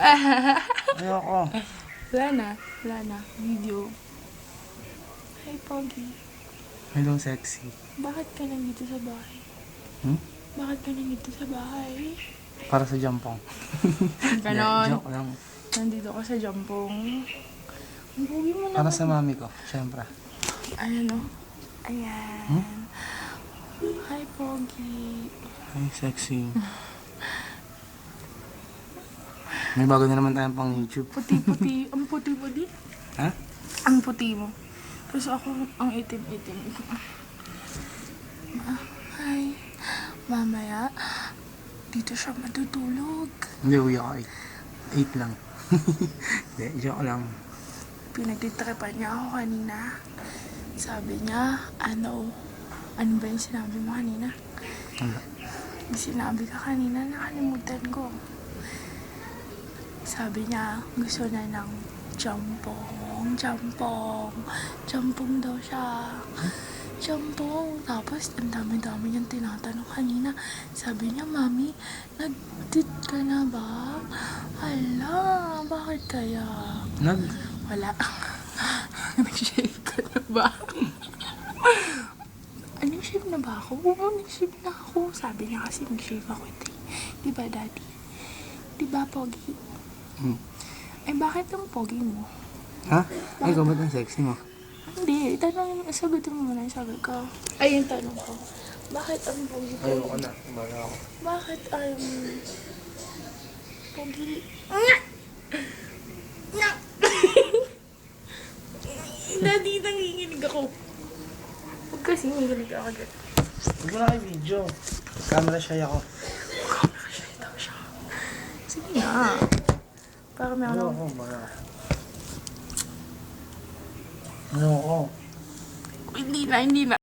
Ayoko. Wala na. Video. Hi, Pogi. Hello, sexy. Bakit ka nandito sa bahay? Bakit ka nandito sa bahay? Para sa jampong. Ganon. Joke lang. Nandito ka sa jampong. Ang pogi mo Para naman. sa mami ko, syempre. Ayan o. Ayan. Hi, Pogi. Ay, sexy. May bago na naman tayong pang YouTube. Puti-puti. Ang puti-puti. Ha? Ang puti mo. Tapos ako, ang itim-itim. Hi. Mamaya, dito siya matutulog. Hindi, uwi ako 8 lang. Hindi, joke lang. Pinagtitripan niya ako kanina. Sabi niya, ano ba yung sinabi mo kanina? Wala. Yung sinabi ka kanina, nakalimutan ko. Sabi niya, gusto na ng jampong. Jampong daw siya. Jampong. Tapos, ang dami-dami niyang tinatanong kanina. Sabi niya, Mami, nag-tit ka na ba? Hala, bakit kaya? Wala. Nag-shave ka na ba? Nag-shave na ba ako? Oo, nag-shave na ako. Sabi niya kasi nag-shave ako. Diba, Daddy? Diba, Pogi? Ay, bakit ang Pogi mo? Ha? Ay, ikaw ba't ang sexy mo? Hindi, sagutin mo muna yung sagot ko. Ay, yung tanong ko. Bakit ang Pogi? Ayoko na. Baga ako. Bakit ang Pogi? Daddy, nanginginig ako. Huwag kasi nanginginig ako agad. Huwag mo na kayo video. Camera shy ako. Kamera daw siya. Sige na. Para may ano. Ayoko, baga. Ayoko. Hindi na.